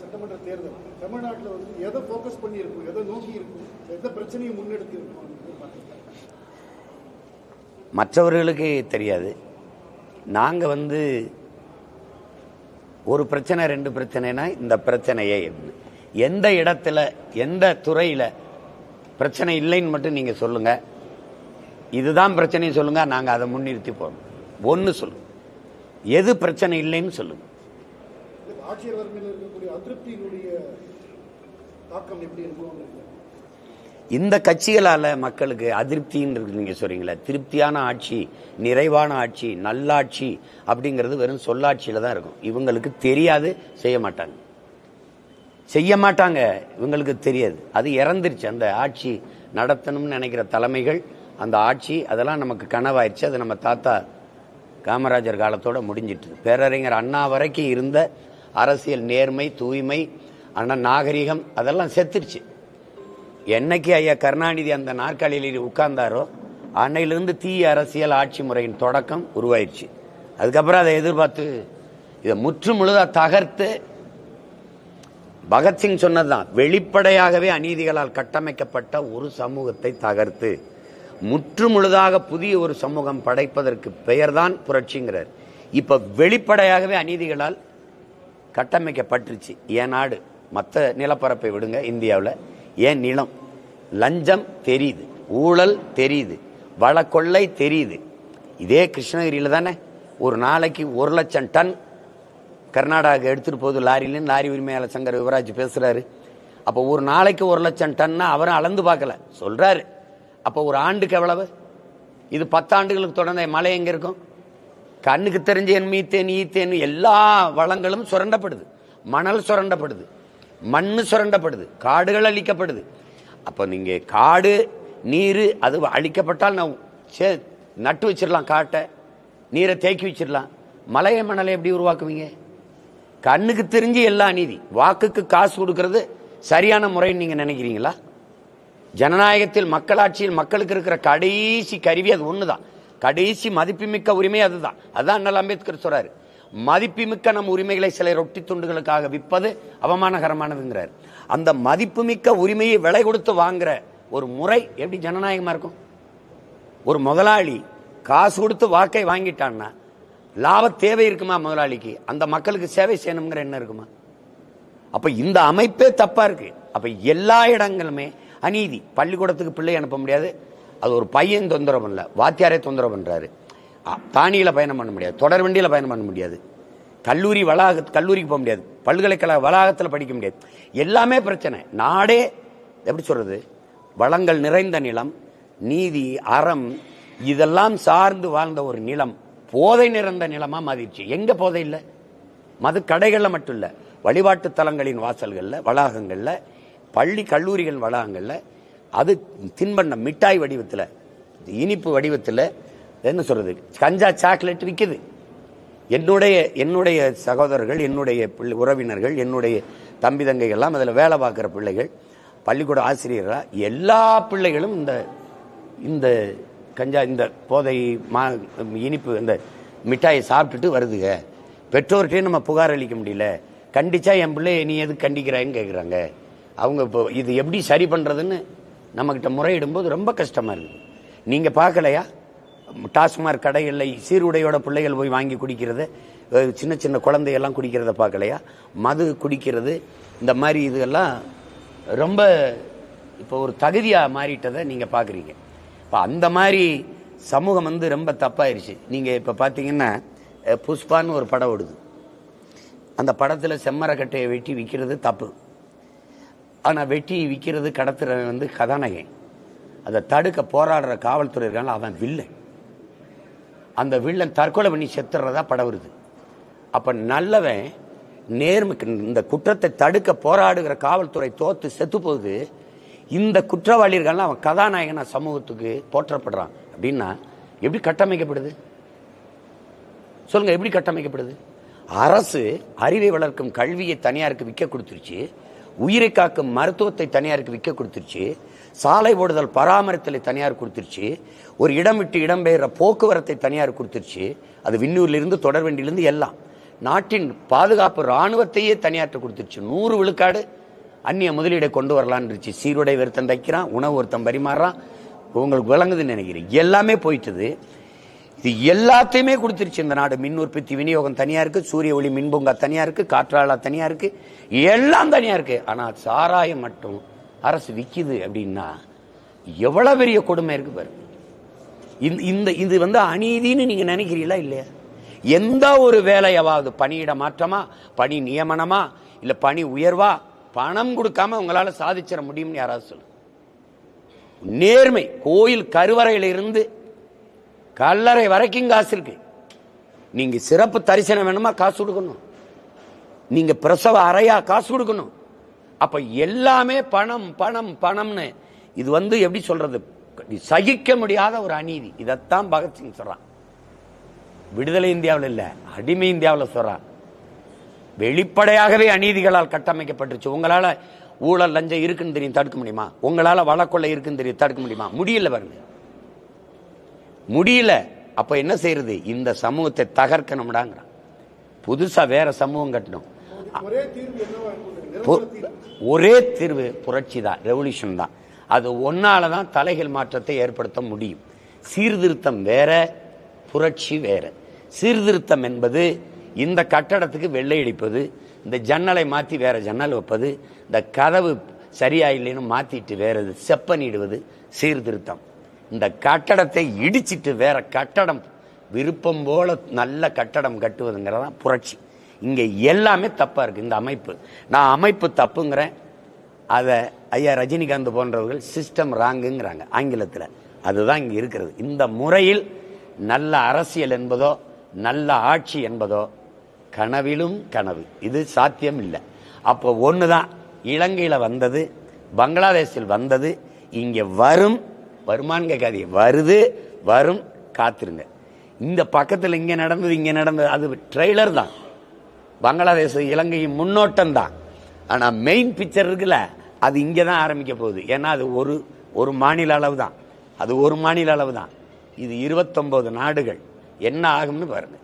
சட்டமன்ற தேர்தல் தமிழ்நாட்டில் வந்து எதை ஃபோக்கஸ் பண்ணி இருக்கும், எதை நோக்கி இருக்கும், எந்த பிரச்சனையை முன்னெடுத்து இருக்கும்? மற்றவர்களுக்கு தெரியாது. நாங்கள் வந்து ஒரு பிரச்சனை ரெண்டு பிரச்சனைனா இந்த பிரச்சனையே எந்த இடத்துல எந்த துறையில் பிரச்சனை இல்லைன்னு மட்டும் நீங்கள் சொல்லுங்க, இதுதான் பிரச்சனைன்னு சொல்லுங்க, நாங்கள் அதை முன்னிறுத்தி போறோம். ஒன்று சொல்லுங்க, எது பிரச்சனை இல்லைன்னு சொல்லுங்க. ஆட்சியர் வர்க்கத்தில் இருக்கக்கூடிய அதிருப்தியினுடைய தாக்கம் எப்படி இருக்கும்? இந்த கட்சிகளால மக்களுக்கு அதிருப்தின்னு நீங்க சொல்றீங்களா? திருப்தியான ஆட்சி, நிறைவான ஆட்சி, நல்லாட்சி அப்படிங்கிறது வெறும் சொல்லாட்சியில தான் இருக்கும். இவங்களுக்கு தெரியாது, செய்ய மாட்டாங்க. இவங்களுக்கு தெரியாது, அது இறந்துருச்சு. அந்த ஆட்சி நடத்தணும்னு நினைக்கிற தலைமைகள், அந்த ஆட்சி அதெல்லாம் நமக்கு கனவாயிருச்சு. அது நம்ம தாத்தா காமராஜர் காலத்தோட முடிஞ்சிட்டு, பேரறிஞர் அண்ணா வரைக்கும் இருந்த அரசியல் நேர்மை, தூய்மை, ஆனால் நாகரிகம் அதெல்லாம் செத்துருச்சு. என்னைக்கு ஐயா கருணாநிதி அந்த நாற்காலியில் உட்கார்ந்தாரோ அன்னையிலிருந்து தீய அரசியல் ஆட்சி முறையின் தொடக்கம் உருவாயிருச்சு. அதுக்கப்புறம் அதை எதிர்பார்த்து இதை முற்று முழுதா தகர்த்து, பகத்சிங் சொன்னதுதான், வெளிப்படையாகவே அநீதிகளால் கட்டமைக்கப்பட்ட ஒரு சமூகத்தை தகர்த்து முற்று முழுதாக புதிய ஒரு சமூகம் படைப்பதற்கு பெயர்தான் புரட்சிங்கிறார். இப்ப வெளிப்படையாகவே அநீதிகளால் கட்டமைக்கப்பட்டுருச்சு. ஏன் நாடு, மற்ற நிலப்பரப்பை விடுங்க, இந்தியாவில் ஏன் நிலம், லஞ்சம் தெரியுது, ஊழல் தெரியுது, வளக்கொள்ளை தெரியுது. இதே கிருஷ்ணகிரியில் தானே ஒரு நாளைக்கு 1 லட்சம் டன் கர்நாடகா எடுத்துட்டு போகுது லாரியிலேருந்து. லாரி உரிமையாளர் சங்கர் யுவராஜ் பேசுறாரு. அப்போ ஒரு நாளைக்கு 1 லட்சம் டன்னா அவரும் அளந்து பார்க்கல சொல்றாரு. அப்போ ஒரு ஆண்டுக்கு எவ்வளவு? இது 10 ஆண்டுகளுக்கு தொடர்ந்த மழை எங்க இருக்கும்? கண்ணுக்கு தெரிஞ்ச மீத்தேன், ஈத்தேன் எல்லா வளங்களும் சுரண்டப்படுது. மணல் சுரண்டப்படுது, மண்ணு சுரண்டப்படுது, காடுகள் அழிக்கப்படுது. அப்போ நீங்க காடு நீர் அது அழிக்கப்பட்டால் நான் நட்டு வச்சிடலாம், காட்டை நீரை தேக்கி வச்சிடலாம். மலையை மணலை எப்படி உருவாக்குவீங்க? கண்ணுக்கு தெரிஞ்சு எல்லா நீதி. வாக்குக்கு காசு கொடுக்கறது சரியான முறைன்னு நீங்க நினைக்கிறீங்களா? ஜனநாயகத்தில், மக்களாட்சியில் மக்களுக்கு இருக்கிற கடைசி கருவி அது ஒண்ணுதான். கடைசி மதிப்புமிக்க உரிமை அதுதான். அதான் அண்ணல் அம்பேத்கர் சொல்றாரு, மதிப்புமிக்க நம் உரிமைகளை சில ரொட்டி துண்டுகளுக்காக விற்பது அவமானகரமானதுங்கிறார். அந்த மதிப்புமிக்க உரிமையை விலை கொடுத்து வாங்குற ஒரு முறை எப்படி ஜனநாயகமா இருக்கும்? ஒரு முதலாளி காசு கொடுத்து வாக்கை வாங்கிட்டான்னா லாப தேவை இருக்குமா முதலாளிக்கு? அந்த மக்களுக்கு சேவை செய்யணுங்கிற என்ன இருக்குமா? அப்ப இந்த அமைப்பே தப்பா இருக்கு. அப்ப எல்லா இடங்களுமே அநீதி. பள்ளிக்கூடத்துக்கு பிள்ளை அனுப்ப முடியாது, அது ஒரு பையன் தொந்தரவு பண்ணல, வாத்தியாரே தொந்தரவு பண்றாரு. தானியில பயணம் பண்ண முடியாது, தொடர் வண்டியில பயணம் பண்ண முடியாது, கல்லூரிக்கு போக முடியாது, பல்கலைக்கழக வளாகத்தில் படிக்க முடியாது. எல்லாமே பிரச்சனை. நாடே எப்படி சொல்றது, வளங்கள் நிறைந்த நிலம், நீதி, அறம் இதெல்லாம் சார்ந்து வாழ்ந்த ஒரு நிலம் போதை நிறைந்த நிலமா மாறிடுச்சு. எங்க போதை இல்லை? மது கடைகள்ல மட்டும் இல்ல, வழிபாட்டு தலங்களின் வாசல்கள்ல, வளாகங்கள்ல, பள்ளி கல்லூரிகள் வளாகங்கள்ல, அது தின்பண்டம் மிட்டாய் வடிவத்தில், இனிப்பு வடிவத்தில், என்ன சொல்றது, கஞ்சா சாக்லேட் விற்குது. என்னுடைய சகோதரர்கள், என்னுடைய உறவினர்கள், என்னுடைய தம்பி தங்கைகள்லாம் அதில் வேலை பார்க்குற பிள்ளைகள், பள்ளிக்கூட ஆசிரியர்களா எல்லா பிள்ளைகளும் இந்த கஞ்சா, இந்த போதை இனிப்பு, இந்த மிட்டாயை சாப்பிட்டுட்டு வருதுங்க. பெற்றோர்கிட்டே நம்ம புகார் அளிக்க முடியல, கண்டிச்சா என் பிள்ளைய நீ எது கண்டிக்கிறான்னு கேட்குறாங்க. அவங்க இப்போ இது எப்படி சரி பண்ணுறதுன்னு நம்மக்கிட்ட முறையிடும்போது ரொம்ப கஷ்டமாக இருக்குது. நீங்கள் பார்க்கலையா, டாஸ்மாக் கடைகளில் சீருடையோட பிள்ளைகள் போய் வாங்கி குடிக்கிறது, சின்ன சின்ன குழந்தையெல்லாம் குடிக்கிறத பார்க்கலையா? மது குடிக்கிறது, இந்த மாதிரி இதெல்லாம் ரொம்ப இப்போ ஒரு தகுதியாக மாறிட்டதை நீங்கள் பார்க்குறீங்க. இப்போ அந்த மாதிரி சமூகம் ரொம்ப தப்பாயிருச்சு. நீங்கள் இப்போ பார்த்தீங்கன்னா புஷ்பான்னு ஒரு படம் ஓடுது. அந்த படத்தில் செம்மரக்கட்டையை வெட்டி விற்கிறது தப்பு. ஆனால் வெட்டி விற்கிறது, கடத்துற கதாநாயகன். அதை தடுக்க போராடுற காவல்துறை இருக்காங்க, அவன் வில்லன். அந்த வில்லன் தற்கொலை பண்ணி செத்துறதா படம் வருது. அப்ப நல்லவன் இந்த குற்றத்தை தடுக்க போராடுகிற காவல்துறை தோத்து செத்து போகுது. இந்த குற்றவாளிகள் அவன் கதாநாயகனா சமூகத்துக்கு போற்றப்படுறான் அப்படின்னா எப்படி கட்டமைக்கப்படுது சொல்லுங்க? எப்படி கட்டமைக்கப்படுது? அரசு அறிவை வளர்க்கும் கல்வியை தனியாருக்கு விற்க கொடுத்துருச்சு, உயிரை காக்கும் மருத்துவத்தை தனியாருக்கு விற்க கொடுத்துருச்சு, சாலை ஓடுதல் பராமரித்தலை தனியார் கொடுத்துருச்சு, ஒரு இடம் விட்டு இடம்பெயர்ற போக்குவரத்தை தனியார் கொடுத்துருச்சு. அது விண்ணூர்ல இருந்து தொடர்வண்டியிலிருந்து எல்லாம். நாட்டின் பாதுகாப்பு ராணுவத்தையே தனியாற்ற கொடுத்துருச்சு. 100 விழுக்காடு அந்நிய முதலீடை கொண்டு வரலான்னு இருந்துச்சு. சீருடை ஒருத்தன் தைக்கிறான், உணவு ஒருத்தன் பரிமாறுறான். உங்களுக்கு விளங்குதுன்னு நினைக்கிறேன். எல்லாமே போயிட்டது. இது எல்லாத்தையுமே கொடுத்துருச்சு இந்த நாடு. மின் உற்பத்தி விநியோகம் தனியா இருக்கு, சூரிய ஒளி மின்பூங்கா தனியா இருக்கு, காற்றாலா தனியா இருக்கு, எல்லாம் தனியா இருக்கு. ஆனா சாராயம் மட்டும் அரசு விக்குது அப்படின்னா எவ்வளவு பெரிய கொடுமை இருக்கு பாருங்க. இது அநீதின்னு நீங்க நினைக்கிறீங்களா இல்லையா? எந்த ஒரு வேலையாவது பணியிட மாற்றமா, பணி நியமனமா, இல்ல பணி உயர்வா பணம் கொடுக்காம உங்களால சாதிச்சிட முடியும்னு யாராவது சொல்லு. நேர்மை. கோயில் கருவறையில இருந்து கல்லறை வரைக்கும் காசு இருக்கு. நீங்க சிறப்பு தரிசனம் வேணுமா காசு கொடுக்கணும், நீங்க பிரசவ அறையா காசு கொடுக்கணும். அப்ப எல்லாமே பணம் பணம் பணம்னு. இது எப்படி சொல்றது, சகிக்க முடியாத ஒரு அநீதி. இதத்தான் பகத்சிங் சொல்றான். விடுதலை இந்தியாவில் இல்ல, அடிமை இந்தியாவில் சொல்றான். வெளிப்படையாகவே அநீதிகளால் கட்டமைக்கப்பட்டுருச்சு. உங்களால ஊழல் லஞ்சம் இருக்குன்னு தெரியும், தடுக்க முடியுமா? உங்களால வழக்கொள்ளை இருக்குன்னு தெரியும், தடுக்க முடியுமா? முடியல பாருங்க, முடியல. அப்ப என்ன செய்யறது? இந்த சமூகத்தை தகர்க்கணும்டாங்கிறான். புதுசா வேற சமூகம் கட்டணும். ஒரே தீர்வு புரட்சி தான், ரெவல்யூஷன் தான். அது ஒன்னாலதான் தலைகள் மாற்றத்தை ஏற்படுத்த முடியும். சீர்திருத்தம் வேற, புரட்சி வேற. சீர்திருத்தம் என்பது இந்த கட்டடத்துக்கு வெள்ளை அடிப்பது, இந்த ஜன்னலை மாத்தி வேற ஜன்னல் வைப்பது, இந்த கதவு சரியா இல்லைன்னு மாத்திட்டு வேற செப்பனிடுவது சீர்திருத்தம். இந்த கட்டடத்தை இடிச்சிட்டு வேற கட்டடம் விருப்பம் போல நல்ல கட்டடம் கட்டுவதுங்கிறதான் புரட்சி. இங்க எல்லாமே தப்பா இருக்கு இந்த அமைப்பு. நான் அமைப்பு தப்புங்கிறேன், அதை ஐயா ரஜினிகாந்த் போன்றவர்கள் சிஸ்டம் ராங்குங்கிறாங்க ஆங்கிலத்தில். அதுதான் இங்க இருக்கிறது. இந்த முறையில் நல்ல அரசியல் என்பதோ நல்ல ஆட்சி என்பதோ கனவிலும் கனவு. இது சாத்தியம் இல்லை. அப்போ ஒண்ணுதான், இலங்கையில வந்தது, பங்களாதேஷில் வந்தது, இங்க வருமானு கேட்காதீங்க, வருது, வரும், காத்திருங்க. இந்த பக்கத்தில் இங்க நடந்தது அது ட்ரெய்லர் தான். பங்களாதேஷ் இலங்கையின் முன்னோட்டம் தான். ஆனா மெயின் பிக்சர் இருக்குல்ல, அது இங்கதான் ஆரம்பிக்க போகுது. ஏன்னா அது ஒரு மாநில அளவு தான், அது ஒரு மாநில அளவு தான். இது 29 நாடுகள். என்ன ஆகும்னு பாருங்க.